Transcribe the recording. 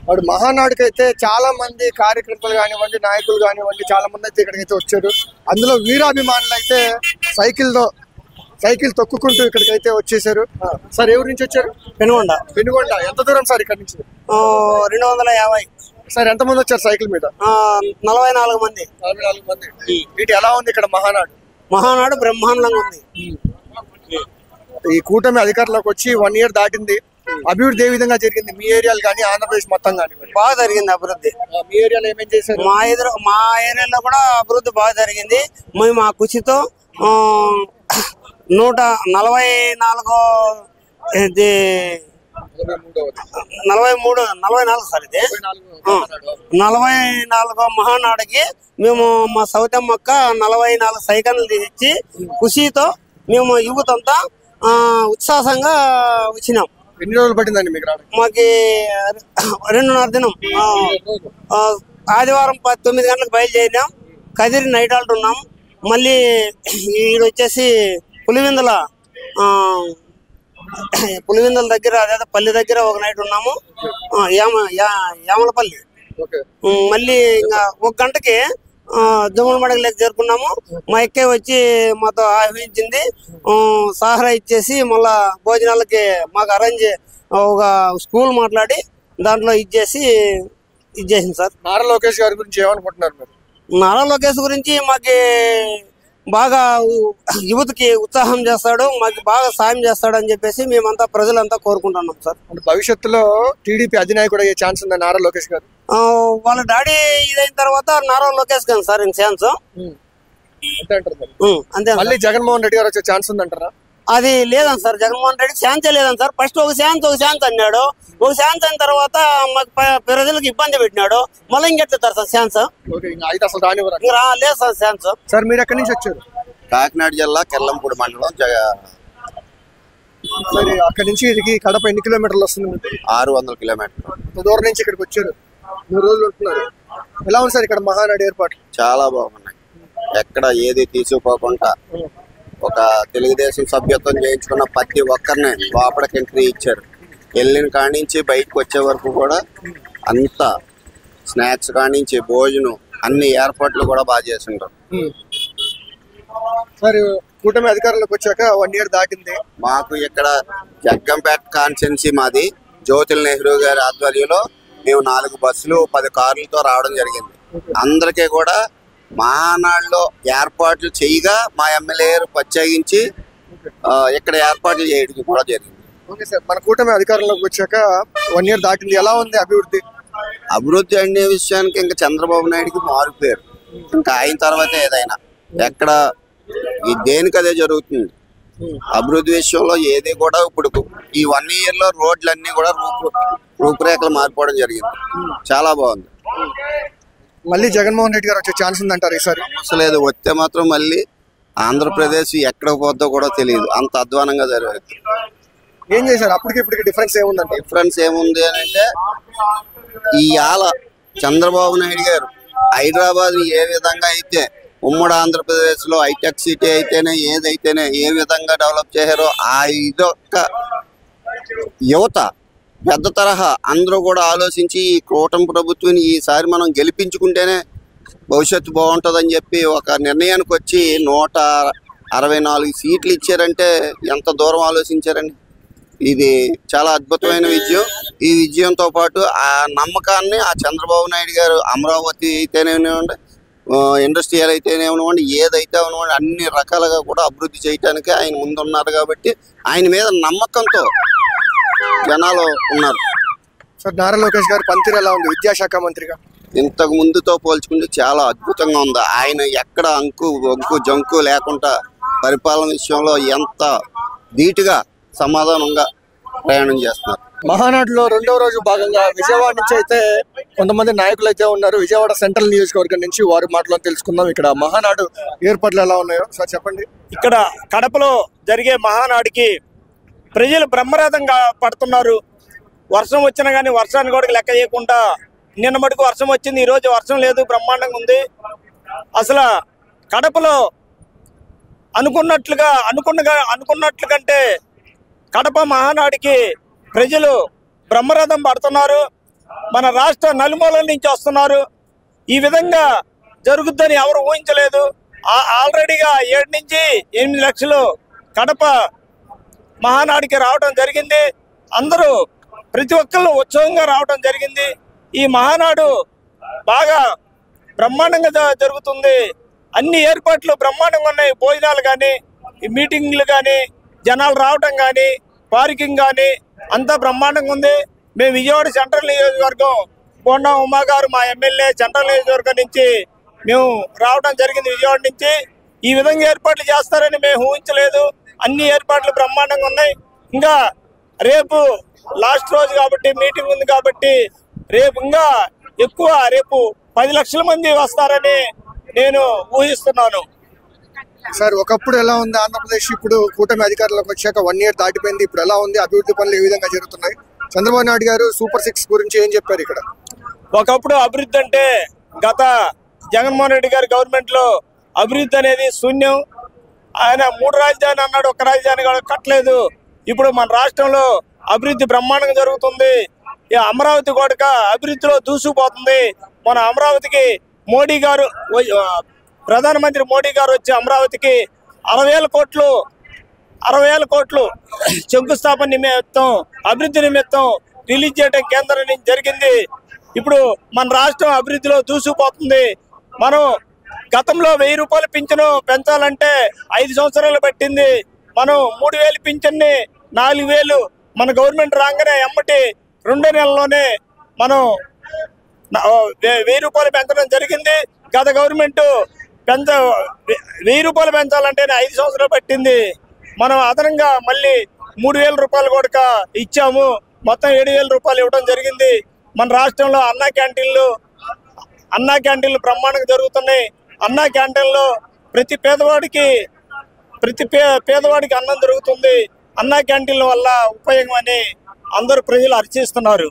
వాడు మహానాడుకి అయితే చాలా మంది కార్యకర్తలు కానివ్వండి, నాయకులు కానివ్వండి, చాలా మంది అయితే ఇక్కడికైతే వచ్చారు. అందులో వీరాభిమానులు అయితే సైకిల్ తొక్కుకుంటూ ఇక్కడికైతే వచ్చేసారు. సార్ ఎవరి నుంచి వచ్చారు? పెనుగొండ. ఎంత దూరం సార్ ఇక్కడ నుంచి? 250. సార్ ఎంత మంది వచ్చారు సైకిల్ మీద? 44 మంది. వీటి ఎలా ఉంది ఇక్కడ మహానాడు బ్రహ్మాండంగా ఉంది. ఈ కూటమి అధికారంలోకి వచ్చి 1 year దాటింది. అభివృద్ధి ఏ విధంగా జరిగింది మీ ఏరియాలు కానీ, ఆంధ్రప్రదేశ్ మొత్తం కానీ? బాగా జరిగింది అభివృద్ధి. మీ ఏరియాలో ఏమేం చేశారు? మా ఏరియాలో కూడా అభివృద్ధి బాగా జరిగింది. మేము ఆ కృషితో 44 సార్ ఇది 44 మహానాడుకి మేము మా సౌతమ్మక్క 44 సైకిళ్ళు తెచ్చి కృషితో మేము యువతంతా ఉత్సాహంగా వచ్చినాం. ఎన్ని రోజులు పట్టిందండి మీకు రావడానికి? మాకి 2.5 దినం. ఆదివారం 9 గంటలకు బయలుదేరినాం. కదిరి నైట్ హాల్ట్ ఉన్నాం. మళ్ళీ ఈడొచ్చేసి పులివెందుల దగ్గర, అదే పల్లి దగ్గర ఒక నైట్ ఉన్నాము. యామలపల్లి. మళ్ళీ ఇంకా 1 గంటకి జమ్మలమడగ లేక చేరుకున్నాము. మా ఎక్కే వచ్చి మాతో ఆహ్వానించింది. సహారా ఇచ్చేసి మళ్ళా భోజనాలకి మాకు అరేంజ్ ఒక స్కూల్ మాట్లాడి దాంట్లో ఇచ్చేసింది సార్. నారా లోకేష్ గారి గురించి ఏమనుకుంటున్నారు మీరు? నారా లోకేష్ గురించి మాకి బాగా యువతకి ఉత్సాహం చేస్తాడు, మాకు బాగా సాయం చేస్తాడు అని చెప్పేసి మేమంతా ప్రజలంతా కోరుకుంటున్నాం సార్. భవిష్యత్తులో టీడీపీ అధినాయకుడు అయ్యే ఛాన్స్ ఉందా నారా లోకేష్ గారు? వాళ్ళ డాడీ ఇదైన తర్వాత నారా లోకేష్ గారు సార్ ఇంక ఛాన్స్ అంతే. మళ్ళీ జగన్మోహన్ రెడ్డి గారు వచ్చే ఛాన్స్ ఉందంటారా? అది లేదని సార్, జగన్మోహన్ రెడ్డి ఛాన్సే లేదని సార్. ఫస్ట్ ఒక ఛాన్స్ అన్నాడు. ఒక ఛాన్స్ అయిన తర్వాత మాకు ప్రజలకు ఇబ్బంది పెట్టినాడు. మళ్ళీ ఇంకెట్లుతారు సార్ ఛాన్స్? లేదు సార్ ఛాన్స్. సార్ మీరు ఎక్కడి నుంచి వచ్చారు? కాకినాడ జిల్లా కెల్లంపూడి మండలం. అక్కడి నుంచి ఇది కడప ఎన్ని కిలోమీటర్లు వస్తుంది? 600 కిలోమీటర్లు దూరం నుంచి ఇక్కడికి వచ్చారు. 3 రోజులు ఉంటున్నారు. ఎలా ఉంది సార్ ఇక్కడ మహానాడు ఏర్పాటు? చాలా బాగున్నాయి. ఎక్కడ ఏది తీసుకుపోకుండా ఒక తెలుగుదేశం సభ్యత్వం చేయించుకున్న ప్రతి ఒక్కరిని లోపలికి ఎంట్రీ ఇచ్చారు. వెళ్ళిన కానించి బయటకు వచ్చే వరకు కూడా అంతా స్నాక్స్ కానించి భోజనం అన్ని ఏర్పాట్లు కూడా బాగా చేసింటారు. సార్ కూటమి అధికారంలోకి వచ్చాక 1 year దాటింది. మాకు ఇక్కడ జగ్గంపేట కాన్స్టిట్యున్సీ మాది. జ్యోతుల నెహ్రూ గారి ఆధ్వర్యంలో మేము 4 బస్సులు 10 కార్లతో రావడం జరిగింది. అందరికీ కూడా మహానాడులో ఏర్పాట్లు చేయగా మా ఎమ్మెల్యే ప్రత్యేకించి ఇక్కడ ఏర్పాట్లు చేయడం కూడా జరిగింది. ఓకే సార్, మన కూటమి అధికారంలోకి వచ్చాక 1 year దాటింది. ఎలా ఉంది అభివృద్ధి అనే విషయానికి ఇంకా చంద్రబాబు నాయుడుకి మారిపోయారు. ఇంకా ఆయన తర్వాత ఏదైనా ఎక్కడ దేనికి అదే జరుగుతుంది. అభివృద్ధి విషయంలో ఏది కూడా ఇప్పుడు ఈ 1 year లో రోడ్లన్నీ కూడా రూపురేఖలు మారిపోవడం జరిగింది. చాలా బాగుంది. మళ్ళీ జగన్మోహన్ రెడ్డి గారు వచ్చే ఛాన్స్ ఉందంటారు ఈసారి? సమస్య లేదు. వస్తే మాత్రం మళ్ళీ ఆంధ్రప్రదేశ్ ఎక్కడ పోద్దో కూడా తెలియదు, అంత అధ్వానంగా జరుగుతుంది. ఏం చేశారు అప్పటికి ఇప్పటికి డిఫరెన్స్ ఏముందంటే? డిఫరెన్స్ ఏముంది అని అంటే ఇవాళ చంద్రబాబు నాయుడు గారు హైదరాబాద్ ఏ విధంగా అయితే ఉమ్మడి ఆంధ్రప్రదేశ్ లో హైటెక్ సిటీ అయితేనే ఏదైతేనే ఏ విధంగా డెవలప్ చేశారో ఆ ఇదొక్క యువత పెద్ద తరహా అందరూ కూడా ఆలోచించి ఈ కూటమి ప్రభుత్వాన్ని ఈసారి మనం గెలిపించుకుంటేనే భవిష్యత్తు బాగుంటుందని చెప్పి ఒక నిర్ణయానికి వచ్చి 164 సీట్లు ఇచ్చారంటే ఎంత దూరం ఆలోచించారండి. ఇది చాలా అద్భుతమైన విజయం. ఈ విజయంతో పాటు ఆ నమ్మకాన్ని ఆ చంద్రబాబు నాయుడు గారు అమరావతి అయితేనేవ్వండి, ఇండస్ట్రియల్ అయితేనేవ్వండి, ఏదైతే అవనివ్వండి అన్ని రకాలుగా కూడా అభివృద్ధి చేయడానికి ఆయన ముందున్నారు. కాబట్టి ఆయన మీద నమ్మకంతో జనాలు ఉన్నారు. సార్ నారా లోకేష్ గారు పనితీరు ఎలా ఉంది విద్యాశాఖ మంత్రిగా? ఇంతకు ముందుతో పోల్చుకుంటే చాలా అద్భుతంగా ఉంది. ఆయన ఎక్కడ వంకు జంకు లేకుండా పరిపాలన విషయంలో ఎంత ధీటుగా సమాధానంగా ప్రయాణం చేస్తున్నారు. మహానాడులో 2వ రోజు భాగంగా విజయవాడ నుంచి అయితే కొంతమంది నాయకులు అయితే ఉన్నారు. విజయవాడ సెంట్రల్ నియోజకవర్గం నుంచి వారి మాటలో తెలుసుకుందాం. ఇక్కడ మహానాడు ఏర్పాట్లు ఎలా ఉన్నాయో సార్ చెప్పండి. ఇక్కడ కడపలో జరిగే మహానాడుకి ప్రజలు బ్రహ్మరథంగా పడుతున్నారు. వర్షం వచ్చినా కానీ వర్షాన్ని కూడా లెక్క చేయకుండా నిన్న మటుకు వర్షం వచ్చింది, ఈరోజు వర్షం లేదు, బ్రహ్మాండంగా ఉంది. అసలు కడపలో అనుకున్నట్లు కంటే కడప మహానాడుకి ప్రజలు బ్రహ్మరథం పడుతున్నారు. మన రాష్ట్ర నలుమూలల నుంచి వస్తున్నారు. ఈ విధంగా జరుగుద్దని ఎవరు ఊహించలేదు. ఆల్రెడీగా 7 నుంచి 8 లక్షలు కడప మహానాడికి రావడం జరిగింది. అందరూ ప్రతి ఒక్కళ్ళు ఉత్సవంగా రావడం జరిగింది. ఈ మహానాడు బాగా బ్రహ్మాండంగా జరుగుతుంది. అన్ని ఏర్పాట్లు బ్రహ్మాండంగా ఉన్నాయి. భోజనాలు కానీ, ఈ మీటింగ్లు కానీ, జనాలు రావడం కానీ, పార్కింగ్ కానీ అంతా బ్రహ్మాండంగా ఉంది. మేము విజయవాడ సెంట్రల్ నియోజకవర్గం కొండా ఉమా గారు మా ఎమ్మెల్యే సెంట్రల్ నియోజకవర్గం నుంచి మేము రావడం జరిగింది. విజయవాడ నుంచి ఈ విధంగా ఏర్పాట్లు చేస్తారని మేము ఊహించలేదు. అన్ని ఏర్పాట్లు బ్రహ్మాండంగా ఉన్నాయి. ఇంకా రేపు లాస్ట్ రోజు కాబట్టి మీటింగ్ ఉంది కాబట్టి రేపు ఇంకా ఎక్కువ, రేపు 10 లక్షల మంది వస్తారని నేను ఊహిస్తున్నాను. సార్, ఒకప్పుడు ఎలా ఉంది ఆంధ్రప్రదేశ్? ఇప్పుడు కూటమి అధికారంలోకి వచ్చాక 1 ఇయర్ దాటిపోయింది. ఇప్పుడు ఎలా ఉంది? అభివృద్ధి పనులు ఏ విధంగా జరుగుతున్నాయి? చంద్రబాబు నాయుడు గారు సూపర్ 6 గురించి ఏం చెప్పారు ఇక్కడ? ఒకప్పుడు అభివృద్ధి అంటే గత జగన్మోహన్ రెడ్డి గారి గవర్నమెంట్ లో అభివృద్ధి అనేది శూన్యం. ఆయన 3 రాజధాని అన్నాడు, 1 రాజధాని కట్టలేదు. ఇప్పుడు మన రాష్ట్రంలో అభివృద్ధి బ్రహ్మాండంగా జరుగుతుంది. ఈ అమరావతి కూడా అభివృద్ధిలో దూసుకుపోతుంది. మన అమరావతికి మోడీ గారు, ప్రధానమంత్రి మోడీ గారు వచ్చి అమరావతికి 60,000 కోట్లు శంకుస్థాపన నిమిత్తం, అభివృద్ధి నిమిత్తం రిలీజ్ చేయడం కేంద్రం నుంచి జరిగింది. ఇప్పుడు మన రాష్ట్రం అభివృద్ధిలో దూసుకుపోతుంది. మనం గతంలో 1000 రూపాయల పింఛను పెంచాలంటే 5 సంవత్సరాలు పట్టింది. మనం 3000 పింఛన్ని 4000 మన గవర్నమెంట్ రాగానే ఎమ్మటి 2 నెలల్లోనే మనం 1000 రూపాయలు పెంచడం జరిగింది. గత గవర్నమెంట్ 1000 రూపాయలు పెంచాలంటే 5 సంవత్సరాలు పట్టింది. మనం అదనంగా మళ్ళీ 3000 రూపాయలు కూడా ఇచ్చాము. మొత్తం 7000 రూపాయలు ఇవ్వడం జరిగింది. మన రాష్ట్రంలో అన్నా క్యాంటీన్లు బ్రహ్మాండంగా జరుగుతున్నాయి. అన్నా క్యాంటీన్లో ప్రతి పేదవాడికి అన్నం దొరుకుతుంది. అన్నా క్యాంటీన్ల వల్ల ఉపయోగం అని అందరూ ప్రజలు హర్షిస్తున్నారు.